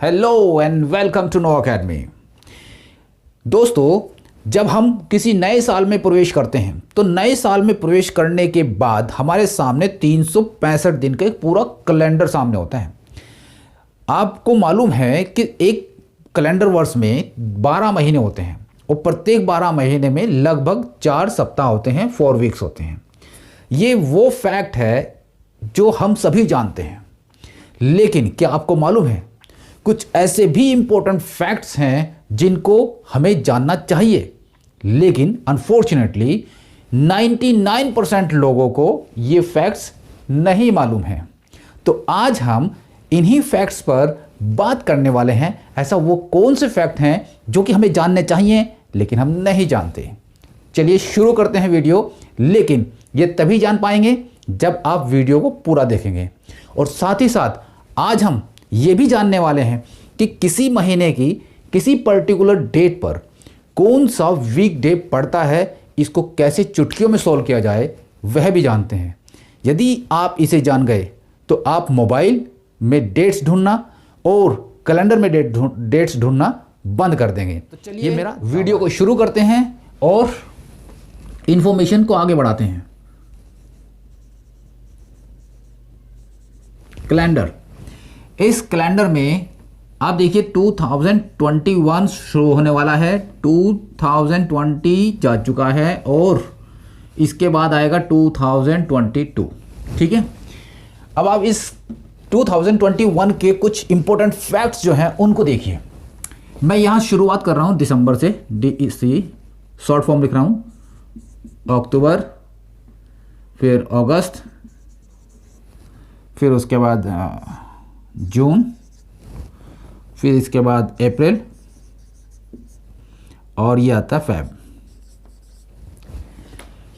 Hello and welcome to know academy. दोस्तों, जब हम किसी नए साल में प्रवेश करते हैं तो नए साल में प्रवेश करने के बाद हमारे सामने 365 दिन का एक पूरा कैलेंडर सामने होता है। आपको मालूम है कि एक कैलेंडर वर्ष में 12 महीने होते हैं और प्रत्येक 12 महीने में लगभग 4 सप्ताह होते हैं, 4 वीक्स होते हैं। ये वो फैक्ट है जो हम सभी जानते हैं, लेकिन क्या आपको मालूम है कुछ ऐसे भी इंपॉर्टेंट फैक्ट्स हैं जिनको हमें जानना चाहिए, लेकिन अनफॉर्चुनेटली 99% लोगों को ये फैक्ट्स नहीं मालूम हैं। तो आज हम इन्हीं फैक्ट्स पर बात करने वाले हैं। ऐसा वो कौन से फैक्ट हैं जो कि हमें जानने चाहिए लेकिन हम नहीं जानते। चलिए शुरू करते हैं वीडियो, लेकिन ये तभी जान पाएंगे जब आप वीडियो को पूरा देखेंगे। और साथ ही साथ आज हम ये भी जानने वाले हैं कि किसी महीने की किसी पर्टिकुलर डेट पर कौन सा वीक डे पड़ता है, इसको कैसे चुटकियों में सॉल्व किया जाए वह भी जानते हैं। यदि आप इसे जान गए तो आप मोबाइल में डेट्स ढूंढना और कैलेंडर में डेट्स ढूंढना बंद कर देंगे। तो चलिए मेरा वीडियो को शुरू करते हैं और इंफॉर्मेशन को आगे बढ़ाते हैं। कैलेंडर, इस कैलेंडर में आप देखिए 2021 शुरू होने वाला है। 2020 जा चुका है और इसके बाद आएगा 2022। ठीक है, अब आप इस 2021 के कुछ इंपॉर्टेंट फैक्ट्स जो हैं उनको देखिए। मैं यहाँ शुरुआत कर रहा हूँ दिसंबर से, DEC शॉर्ट फॉर्म लिख रहा हूँ। अक्टूबर, फिर अगस्त, फिर उसके बाद जून, फिर इसके बाद अप्रैल और ये आता है फेब।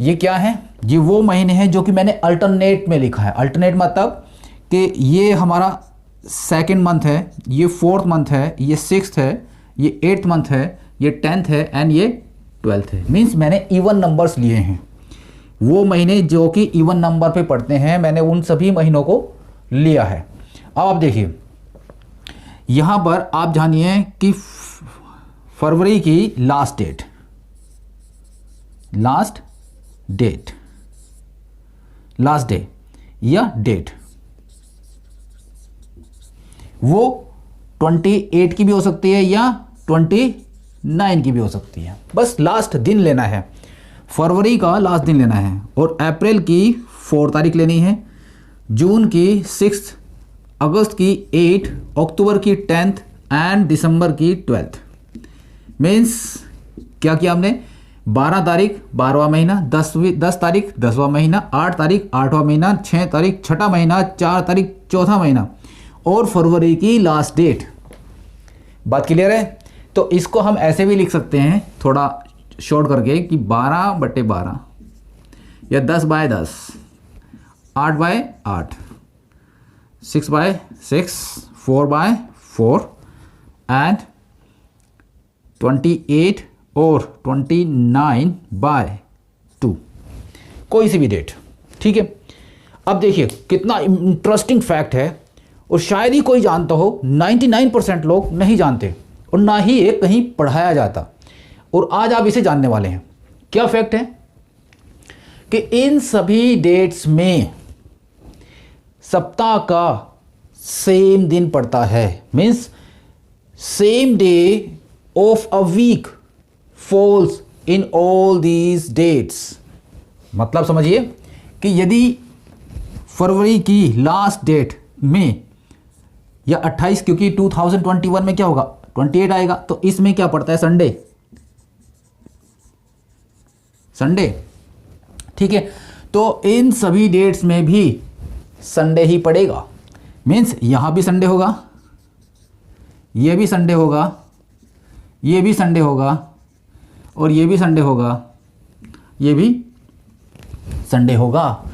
ये क्या है? ये वो महीने हैं जो कि मैंने अल्टरनेट में लिखा है। अल्टरनेट मतलब कि ये हमारा सेकंड मंथ है, ये 4th मंथ है, ये 6th है, ये 8th मंथ है, ये 10th है एंड ये 12th है। मीन्स मैंने इवन नंबर्स लिए हैं। वो महीने जो कि इवन नंबर पे पड़ते हैं, मैंने उन सभी महीनों को लिया है। अब आप देखिए यहाँ पर आप जानिए कि फरवरी की लास्ट डे या डेट वो 28 की भी हो सकती है या 29 की भी हो सकती है। बस लास्ट दिन लेना है, फरवरी का लास्ट दिन लेना है। और अप्रैल की 4 तारीख लेनी है, जून की 6, अगस्त की 8, अक्टूबर की 10th एंड दिसंबर की 12th। मीन्स क्या किया हमने? 12 तारीख 12वां महीना, 10 तारीख 10वां महीना, 8 तारीख 8वां महीना, 6 तारीख 6ठा महीना, 4 तारीख 4था महीना और फरवरी की लास्ट डेट। बात क्लियर है? तो इसको हम ऐसे भी लिख सकते हैं थोड़ा शॉर्ट करके कि 12/12 या 10/10, 8/8, 6/6, 4/4 एंड 28 और 29/2, कोई सी भी डेट। ठीक है, अब देखिए कितना इंटरेस्टिंग फैक्ट है और शायद ही कोई जानता हो। 99% लोग नहीं जानते और ना ही ये कहीं पढ़ाया जाता, और आज आप इसे जानने वाले हैं। क्या फैक्ट है कि इन सभी डेट्स में सप्ताह का सेम दिन पड़ता है। Means same day of a week falls in all these dates. मतलब समझिए कि यदि फरवरी की लास्ट डेट में या 28, क्योंकि 2021 में क्या होगा 28 आएगा, तो इसमें क्या पड़ता है? संडे। ठीक है, तो इन सभी डेट्स में भी संडे ही पड़ेगा। मीन्स यहाँ भी संडे होगा, ये भी संडे होगा, ये भी संडे होगा और ये भी संडे होगा, ये भी संडे होगा।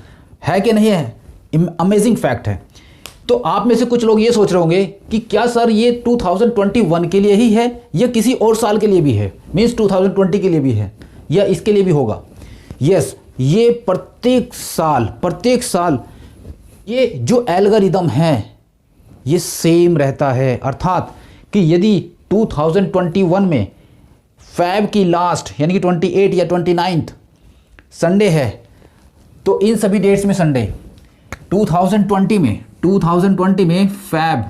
है कि नहीं है? अमेजिंग फैक्ट है। तो आप में से कुछ लोग ये सोच रहे होंगे कि क्या सर ये 2021 के लिए ही है या किसी और साल के लिए भी है? मीन्स 2020 के लिए भी है या इसके लिए भी होगा? यस, ये प्रत्येक साल ये जो एल्गोरिदम है ये सेम रहता है। अर्थात कि यदि 2021 में फैब की लास्ट यानी कि 28 या 29 संडे है तो इन सभी डेट्स में संडे 2020 में फैब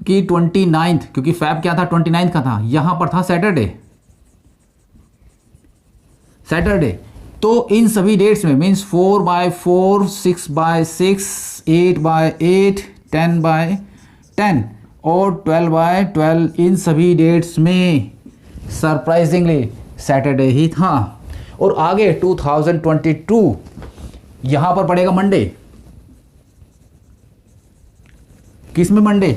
की 29, क्योंकि फैब क्या था 29 का था, यहां पर था सैटरडे। तो इन सभी डेट्स में मीन्स 4/4, 6/6, 8/8, 10/10 और 12/12 इन सभी डेट्स में सरप्राइजिंगली सैटरडे ही था। और आगे 2022 यहां पर पड़ेगा मंडे। किस में मंडे?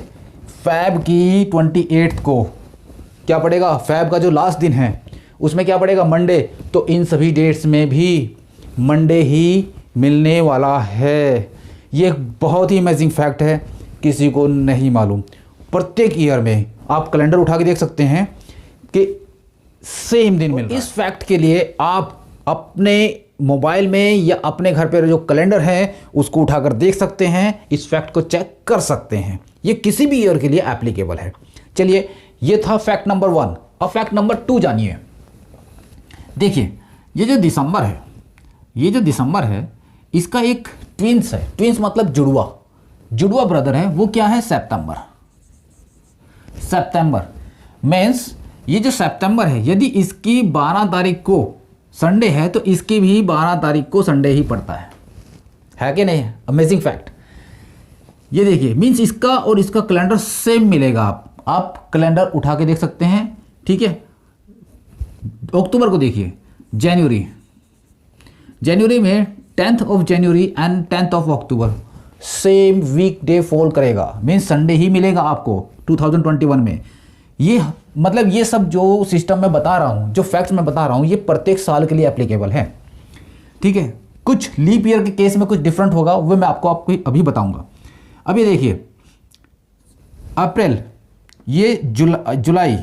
फैब की 28 को क्या पड़ेगा? फैब का जो लास्ट दिन है उसमें क्या पड़ेगा? मंडे। तो इन सभी डेट्स में भी मंडे ही मिलने वाला है। ये एक बहुत ही अमेजिंग फैक्ट है, किसी को नहीं मालूम। प्रत्येक ईयर में आप कैलेंडर उठा के देख सकते हैं कि सेम दिन मिल रहा है। इस फैक्ट के लिए आप अपने मोबाइल में या अपने घर पर जो कैलेंडर है उसको उठाकर देख सकते हैं, इस फैक्ट को चेक कर सकते हैं। ये किसी भी ईयर के लिए एप्लीकेबल है। चलिए, ये था फैक्ट नंबर 1। अब फैक्ट नंबर 2 जानिए। देखिए, ये जो दिसंबर है इसका एक ट्विंस है। ट्विंस मतलब जुड़वा ब्रदर है। वो क्या है? सितंबर मीन्स ये जो सितंबर है, यदि इसकी 12 तारीख को संडे है तो इसकी भी 12 तारीख को संडे ही पड़ता है कि नहीं? Amazing fact. ये देखिए, मीन्स इसका और इसका कैलेंडर सेम मिलेगा। आप कैलेंडर उठा के देख सकते हैं, ठीक है। अक्टूबर को देखिए, जनवरी में 10th of January and 10th of October same week day fall करेगा, मीन्स संडे ही मिलेगा आपको 2021 में। ये मतलब ये सब जो सिस्टम मैं बता रहा हूँ, जो फैक्ट्स मैं बता रहा हूँ, ये प्रत्येक साल के लिए एप्लीकेबल है, ठीक है। कुछ लीप ईयर के केस में कुछ डिफरेंट होगा, वो मैं आपको अभी बताऊंगा। अभी देखिए, अप्रैल, ये जुलाई,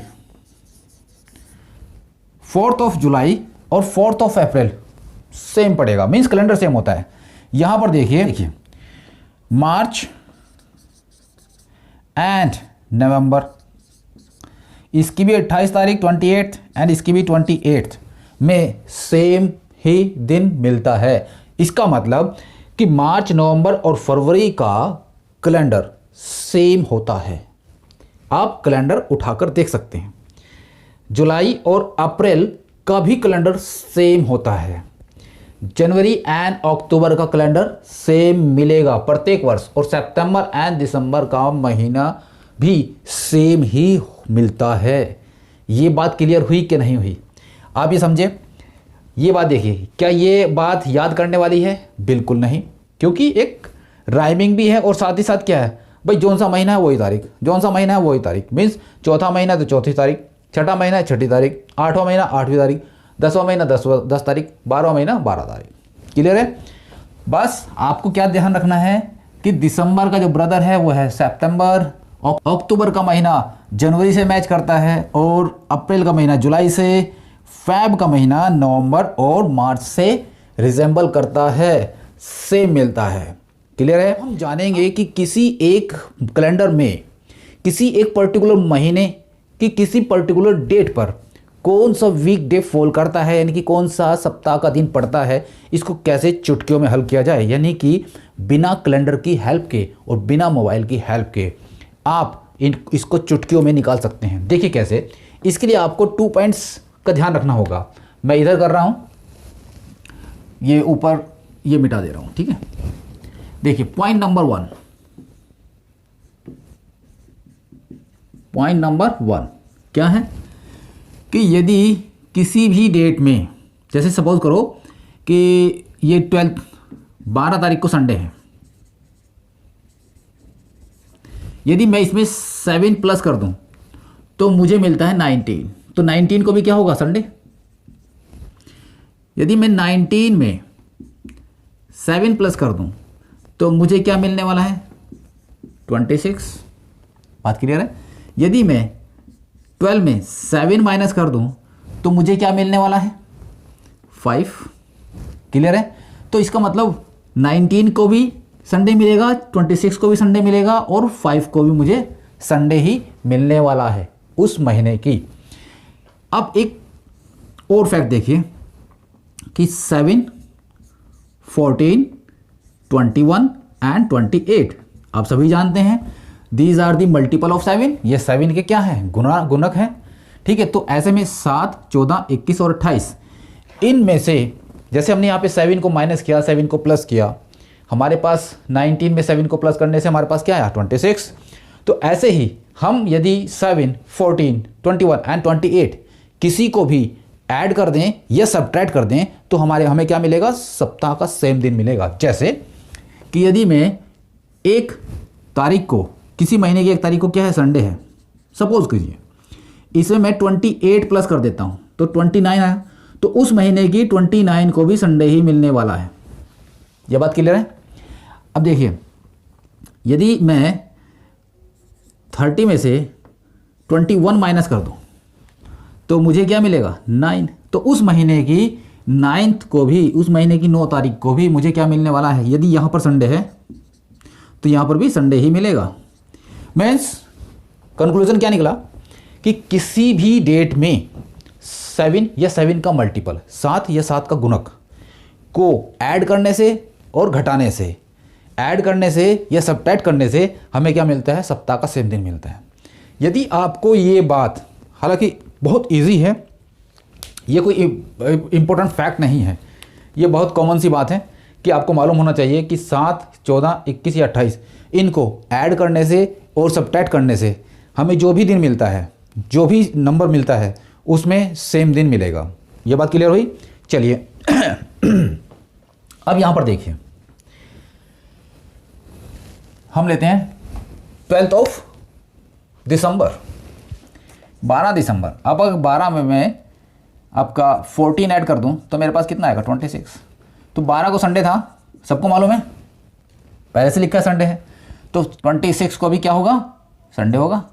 4th ऑफ जुलाई और 4th ऑफ अप्रैल सेम पड़ेगा, मीन्स कैलेंडर सेम होता है। यहां पर देखिए मार्च एंड नवंबर, इसकी भी 28 तारीख 28 एंड इसकी भी 28 में सेम ही दिन मिलता है। इसका मतलब कि मार्च, नवंबर और फरवरी का कैलेंडर सेम होता है। आप कैलेंडर उठाकर देख सकते हैं। जुलाई और अप्रैल का भी कैलेंडर सेम होता है। जनवरी एंड अक्टूबर का कैलेंडर सेम मिलेगा प्रत्येक वर्ष, और सितंबर एंड दिसंबर का महीना भी सेम ही मिलता है। ये बात क्लियर हुई कि नहीं हुई? आप ये समझे? ये बात देखिए, क्या ये बात याद करने वाली है? बिल्कुल नहीं, क्योंकि एक राइमिंग भी है और साथ ही साथ क्या है भाई, जौन सा महीना है वही तारीख, जौन सा महीना है वही तारीख। मीन्स चौथा महीना तो चौथी तारीख, छठा महीना है छठी तारीख, आठवां महीना 8वीं तारीख, 10वां महीना 10 तारीख, 12वां महीना 12 तारीख। क्लियर है? बस आपको क्या ध्यान रखना है कि दिसंबर का जो ब्रदर है वो है सितंबर, अक्टूबर का महीना जनवरी से मैच करता है, और अप्रैल का महीना जुलाई से, फैब का महीना नवंबर और मार्च से रिजेंबल करता है, सेम मिलता है। क्लियर है? हम जानेंगे कि किसी एक कैलेंडर में किसी एक पर्टिकुलर महीने की किसी पर्टिकुलर डेट पर कौन सा वीक डे फॉल करता है, यानी कि कौन सा सप्ताह का दिन पड़ता है, इसको कैसे चुटकियों में हल किया जाए, यानी कि बिना कैलेंडर की हेल्प के और बिना मोबाइल की हेल्प के आप इसको चुटकियों में निकाल सकते हैं। देखिए कैसे। इसके लिए आपको 2 पॉइंट्स का ध्यान रखना होगा। मैं इधर कर रहा हूँ, ये ऊपर ये मिटा दे रहा हूँ, ठीक है। देखिए पॉइंट नंबर 1 क्या है कि यदि किसी भी डेट में, जैसे सपोज करो कि ये 12 तारीख को संडे है, यदि मैं इसमें 7 प्लस कर दूं तो मुझे मिलता है 19, तो 19 को भी क्या होगा? संडे। यदि मैं 19 में 7 प्लस कर दूं तो मुझे क्या मिलने वाला है? 26। बात क्लियर है? यदि मैं 12 में 7 माइनस कर दूं तो मुझे क्या मिलने वाला है? 5। क्लियर है? तो इसका मतलब 19 को भी संडे मिलेगा, 26 को भी संडे मिलेगा और 5 को भी मुझे संडे ही मिलने वाला है उस महीने की। अब एक और फैक्ट देखिए कि 7, 14, 21 एंड 28 आप सभी जानते हैं these are the multiple of 7। ये 7 के क्या है, गुणक है। ठीक है, तो ऐसे में 7, 14, 21 और 28 इनमें से जैसे हमने यहाँ पे 7 को माइनस किया, 7 को प्लस किया, हमारे पास 19 में 7 को प्लस करने से हमारे पास क्या आया 26। तो ऐसे ही हम यदि 7, 14, 21 एंड 28 किसी को भी ऐड कर दें या सब्ट्रैक्ट कर दें तो हमें क्या मिलेगा, सप्ताह का सेम दिन मिलेगा। जैसे कि यदि मैं एक तारीख को, किसी महीने की एक तारीख को क्या है, संडे है, सपोज कीजिए, इसमें मैं 28 प्लस कर देता हूं तो 29 आया, तो उस महीने की 29 को भी संडे ही मिलने वाला है। यह बात क्लियर है। अब देखिए यदि मैं 30 में से 21 माइनस कर दूं तो मुझे क्या मिलेगा 9। तो उस महीने की 9th को भी, उस महीने की 9 तारीख को भी मुझे क्या मिलने वाला है, यदि यहाँ पर संडे है तो यहाँ पर भी संडे ही मिलेगा। मीन्स कंक्लूजन क्या निकला कि किसी भी डेट में 7 या 7 का मल्टीपल, 7 या 7 का गुणक को ऐड करने से और घटाने से, ऐड करने से या सब्ट्रैक्ट करने से हमें क्या मिलता है, सप्ताह का सेम दिन मिलता है। यदि आपको ये बात, हालांकि बहुत इजी है, ये कोई इम्पोर्टेंट फैक्ट नहीं है, ये बहुत कॉमन सी बात है कि आपको मालूम होना चाहिए कि 7, 14, 21 या 28 इनको ऐड करने से और सब्ट्रैक्ट करने से हमें जो भी दिन मिलता है, जो भी नंबर मिलता है उसमें सेम दिन मिलेगा। ये बात क्लियर हुई। चलिए अब यहां पर देखिए, हम लेते हैं 12th ऑफ दिसंबर, 12 दिसंबर। अब अगर 12 में मैं आपका 14 ऐड कर दूं तो मेरे पास कितना आएगा 26। तो 12 को संडे था, सबको मालूम है, पहले से लिखा है संडे है, तो 26 को भी क्या होगा, संडे होगा।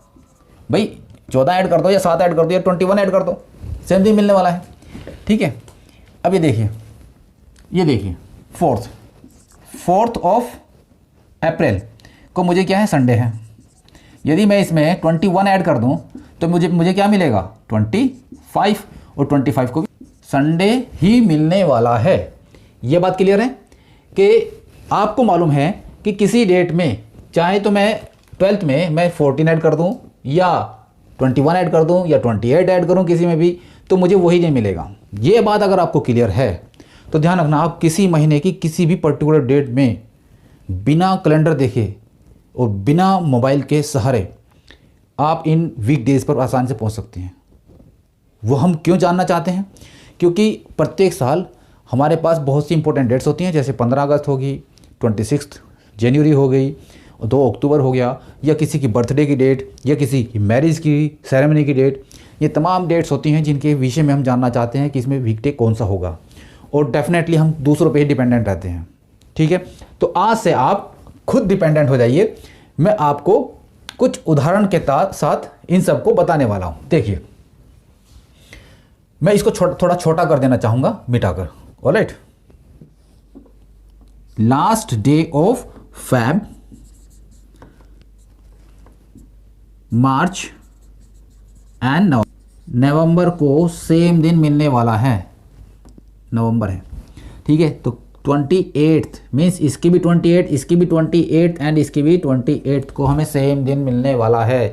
भाई 14 ऐड कर दो या 7 ऐड कर दो या 21 ऐड कर दो, सेम दिन मिलने वाला है। ठीक है, अब ये देखिए 4th ऑफ अप्रैल को मुझे क्या है, संडे है। यदि मैं इसमें 21 ऐड कर दूं तो मुझे क्या मिलेगा 25, और 25 को भी संडे ही मिलने वाला है। ये बात क्लियर है कि आपको मालूम है कि किसी डेट में, चाहे तो मैं 12th में मैं 14 ऐड कर दूं या 21 ऐड कर दूं या 28 ऐड करूं, किसी में भी, तो मुझे वही दिन मिलेगा। ये बात अगर आपको क्लियर है तो ध्यान रखना, आप किसी महीने की किसी भी पर्टिकुलर डेट में बिना कैलेंडर देखे और बिना मोबाइल के सहारे आप इन वीक डेज पर आसानी से पहुंच सकते हैं। वो हम क्यों जानना चाहते हैं, क्योंकि प्रत्येक साल हमारे पास बहुत सी इंपॉर्टेंट डेट्स होती हैं, जैसे 15 अगस्त होगी, 26 जनवरी हो गई, 2 अक्टूबर हो गया, या किसी की बर्थडे की डेट, या किसी की मैरिज की सेरेमनी की डेट। ये तमाम डेट्स होती हैं जिनके विषय में हम जानना चाहते हैं कि इसमें वीकडे कौन सा होगा, और डेफिनेटली हम दूसरों पे ही डिपेंडेंट रहते हैं। ठीक है, तो आज से आप खुद डिपेंडेंट हो जाइए। मैं आपको कुछ उदाहरण के साथ इन सबको बताने वाला हूं। देखिए, मैं इसको थोड़ा छोटा कर देना चाहूंगा, मिटाकर। Alright, last day of Feb, March and November को सेम दिन मिलने वाला है, नवंबर है। ठीक है, तो 28 मीन्स इसकी भी 28, इसकी भी 28 एंड इसकी भी 28 को हमें सेम दिन मिलने वाला है।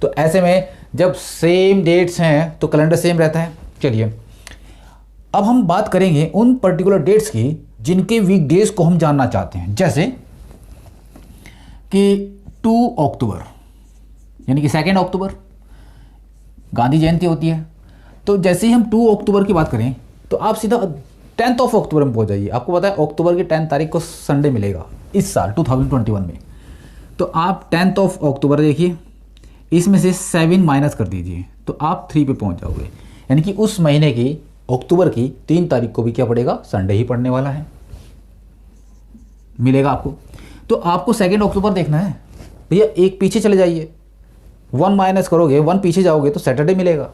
तो ऐसे में जब सेम डेट्स हैं तो कैलेंडर सेम रहता है। चलिए अब हम बात करेंगे उन पर्टिकुलर डेट्स की जिनके वीक डेज को हम जानना चाहते हैं। जैसे कि 2 अक्टूबर यानी कि 2 अक्टूबर गांधी जयंती होती है। तो जैसे ही हम 2 अक्टूबर की बात करें तो आप सीधा 10th ऑफ अक्टूबर में पहुंच जाइए। आपको पता है अक्टूबर की 10 तारीख को संडे मिलेगा इस साल 2021 में। तो आप 10th ऑफ अक्टूबर देखिए, इसमें से 7 माइनस कर दीजिए तो आप 3 पे पहुंच जाओगे। यानी कि उस महीने की अक्टूबर की 3 तारीख को भी क्या पड़ेगा, संडे ही पड़ने वाला है, मिलेगा आपको। तो आपको 2 अक्टूबर देखना है भैया, एक पीछे चले जाइए, 1 माइनस करोगे, 1 पीछे जाओगे तो सैटरडे मिलेगा।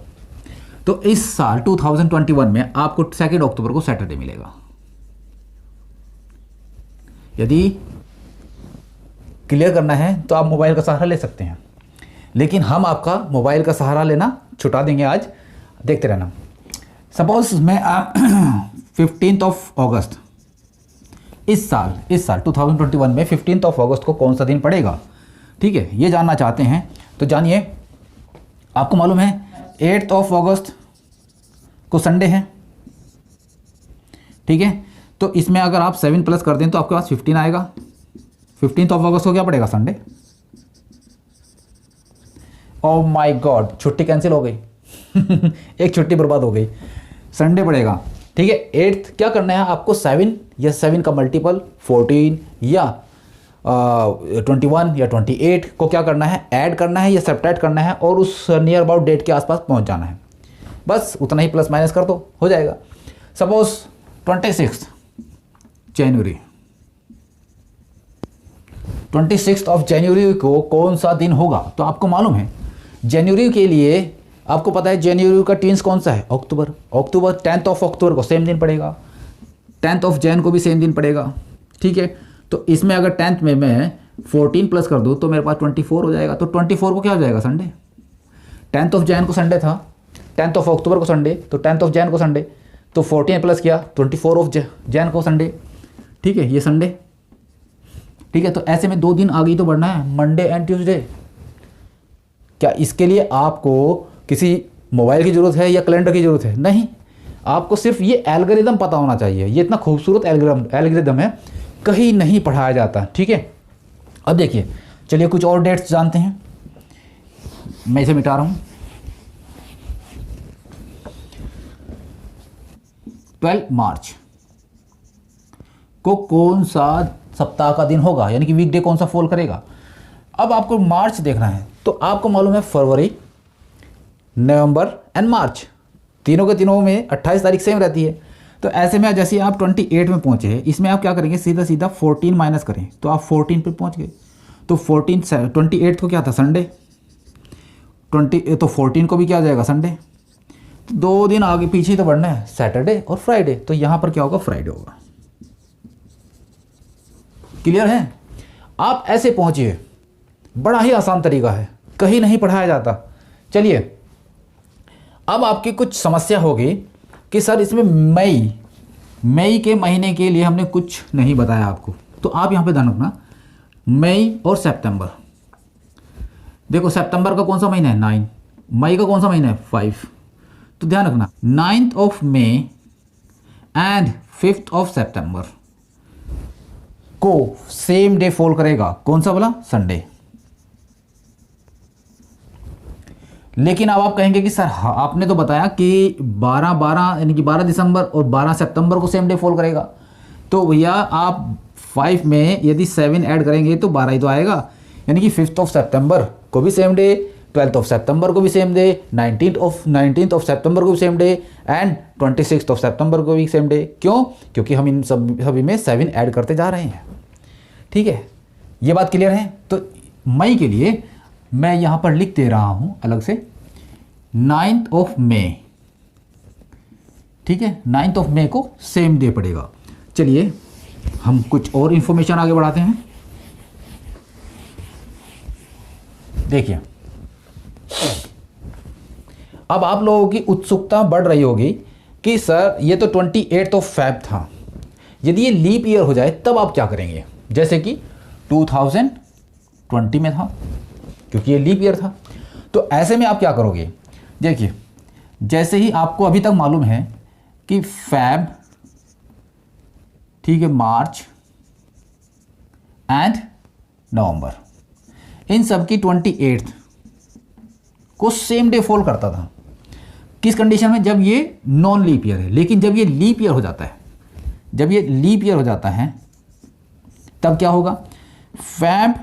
तो इस साल 2021 में आपको 2 अक्टूबर को सैटरडे मिलेगा। यदि क्लियर करना है तो आप मोबाइल का सहारा ले सकते हैं। लेकिन हम आपका मोबाइल का सहारा लेना छुटा देंगे आज, देखते रहना। सपोज मैं 15 अगस्त इस साल 2021 में 15 अगस्त को कौन सा दिन पड़ेगा, ठीक है, ये जानना चाहते हैं तो जानिए। आपको मालूम है 8 अगस्त को संडे है, ठीक है, तो इसमें अगर आप 7 प्लस कर दें तो आपके पास 15 आएगा। 15 अगस्त को क्या पड़ेगा, संडे। ओह माय गॉड, छुट्टी कैंसिल हो गई एक छुट्टी बर्बाद हो गई, संडे पड़ेगा, ठीक है। 8 क्या करना है आपको, 7 या 7 का मल्टीपल 14 या 21 या 28 को क्या करना है, ऐड करना है या सब्ट्रैक्ट करना है और उस नियर अबाउट डेट के आसपास पहुंच जाना है, बस उतना ही प्लस माइनस कर दो, हो जाएगा। सपोज 26 जनवरी, 26 जनवरी को कौन सा दिन होगा, तो आपको मालूम है जनवरी के लिए आपको पता है जनवरी का टीन्स कौन सा है, अक्टूबर। 10 अक्टूबर को सेम दिन पड़ेगा, 10 जैन को भी सेम दिन पड़ेगा, ठीक है। तो इसमें अगर 10 में मैं 14 प्लस कर दूँ तो मेरे पास 24 हो जाएगा। तो 24 को क्या हो जाएगा, संडे। 10 जैन को संडे था, 10 अक्टूबर को संडे, तो 10 जैन को संडे, तो 14 प्लस किया 24 जैन को संडे, ठीक है, ये संडे, ठीक है। तो ऐसे में 2 दिन आगे ही तो बढ़ना है, मंडे एंड ट्यूसडे। क्या इसके लिए आपको किसी मोबाइल की ज़रूरत है या कैलेंडर की ज़रूरत है, नहीं, आपको सिर्फ ये एल्गोरिदम पता होना चाहिए। ये इतना खूबसूरत एल्गोरिदम है, कहीं नहीं पढ़ाया जाता, ठीक है। अब देखिए, चलिए कुछ और डेट्स जानते हैं, मैं इसे मिटा रहा हूँ। 12 मार्च को कौन सा सप्ताह का दिन होगा, यानी कि वीकडे कौन सा फॉल करेगा। अब आपको मार्च देखना है, तो आपको मालूम है फरवरी, नवंबर एंड मार्च, तीनों के तीनों में 28 तारीख सेम रहती है। तो ऐसे में जैसे आप 28 में पहुंचे हैं, इसमें आप क्या करेंगे, सीधा सीधा 14 माइनस करें तो आप 14 पे पहुंच गए। तो 28 को क्या था, संडे, 20 तो 14 को भी क्या आ जाएगा, संडे। तो 2 दिन आगे पीछे तो बढ़ना है, सैटरडे और फ्राइडे, तो यहाँ पर क्या होगा, फ्राइडे होगा। क्लियर है, आप ऐसे पहुंचिए, बड़ा ही आसान तरीका है, कहीं नहीं पढ़ाया जाता। चलिए, अब आपकी कुछ समस्या होगी कि सर इसमें मई के महीने के लिए हमने कुछ नहीं बताया आपको, तो आप यहाँ पे ध्यान रखना, मई और सितंबर। देखो सितंबर का कौन सा महीना है, 9, मई का कौन सा महीना है, 5। तो ध्यान रखना 9 मई एंड 5 सितंबर को सेम डे फॉल करेगा, कौन सा बोला, संडे। लेकिन अब आप कहेंगे कि सर आपने तो बताया कि 12 यानी कि 12 दिसंबर और 12 सितंबर को सेम डे फॉल करेगा, तो भैया आप 5 में यदि 7 ऐड करेंगे तो 12 ही तो आएगा, यानी कि 5 सितंबर को भी सेम डे, 12 सितंबर को भी सेम डे, 19 सितंबर को भी सेम डे एंड 26 सितंबर को भी सेम डे। क्यों, क्योंकि हम इन सभी में 7 ऐड करते जा रहे हैं, ठीक है, ये बात क्लियर है। तो मई के लिए मैं यहाँ पर लिख दे रहा हूँ अलग से 9 मई, ठीक है, 9 मई को सेम डे पड़ेगा। चलिए हम कुछ और इंफॉर्मेशन आगे बढ़ाते हैं। देखिए, अब आप लोगों की उत्सुकता बढ़ रही होगी कि सर ये तो 28 फेब था, यदि ये लीप ईयर हो जाए तब आप क्या करेंगे, जैसे कि 2020 में था, क्योंकि ये लीप ईयर था। तो ऐसे में आप क्या करोगे, देखिए, जैसे ही आपको अभी तक मालूम है कि फेब, ठीक है, मार्च एंड नवंबर, इन सब की 28 को सेम डे फॉल करता था। किस कंडीशन में, जब ये नॉन लीप ईयर है। लेकिन जब ये लीप ईयर हो जाता है, जब ये लीप ईयर हो जाता है तब क्या होगा, फेब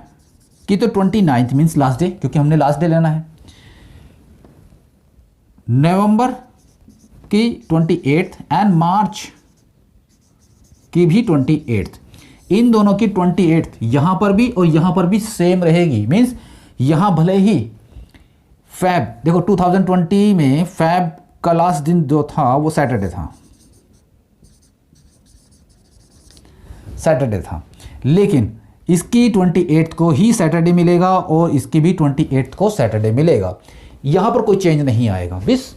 की तो 29 मीन्स लास्ट डे, क्योंकि हमने लास्ट डे लेना है, नवंबर की 28 एंड मार्च की भी 28, इन दोनों की 28 यहां पर भी और यहां पर भी सेम रहेगी। मीन्स यहां भले ही फैब, देखो 2020 में फैब का लास्ट दिन जो था वो सैटरडे था, लेकिन इसकी 28 को ही सैटरडे मिलेगा और इसकी भी 28 को सैटरडे मिलेगा। यहाँ पर कोई चेंज नहीं आएगा। बस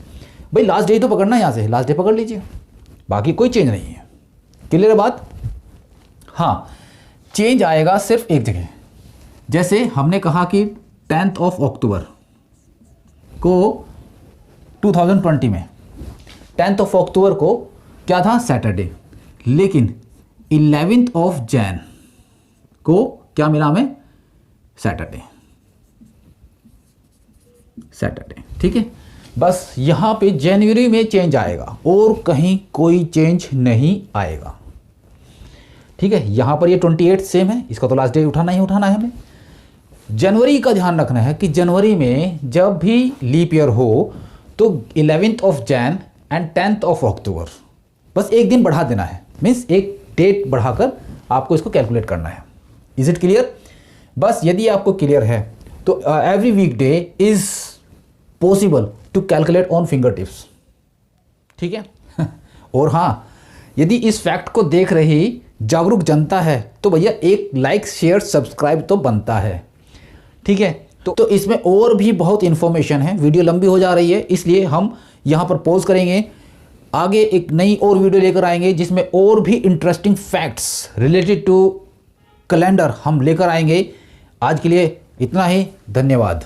भाई लास्ट डे तो पकड़ना है, यहाँ से लास्ट डे पकड़ लीजिए, बाकी कोई चेंज नहीं है। क्लियर है बात? हाँ, चेंज आएगा सिर्फ एक जगह। जैसे हमने कहा कि 10 अक्टूबर को 2020 में 10 अक्टूबर को क्या था? सैटरडे। लेकिन 11 जनवरी को क्या मिला हमें? सैटरडे। ठीक है, बस यहाँ पे जनवरी में चेंज आएगा और कहीं कोई चेंज नहीं आएगा। ठीक है, यहाँ पर ये 28 सेम है, इसका तो लास्ट डे उठाना ही उठाना है हमें। जनवरी का ध्यान रखना है कि जनवरी में जब भी लीप ईयर हो तो 11 जनवरी एंड 10 अक्टूबर, बस एक दिन बढ़ा देना है, मीन्स एक डेट बढ़ाकर आपको इसको कैलकुलेट करना है। Is it clear? बस यदि आपको क्लियर है तो every week day is possible to calculate on fingertips. ठीक है और हाँ, यदि इस फैक्ट को देख रही जागरूक जनता है तो भैया एक लाइक शेयर सब्सक्राइब तो बनता है। ठीक है, तो इसमें और भी बहुत इंफॉर्मेशन है, वीडियो लंबी हो जा रही है इसलिए हम यहाँ पर पॉज करेंगे। आगे एक नई और वीडियो लेकर आएंगे जिसमें और भी interesting facts related to calendar हम लेकर आएंगे। आज के लिए इतना ही, धन्यवाद।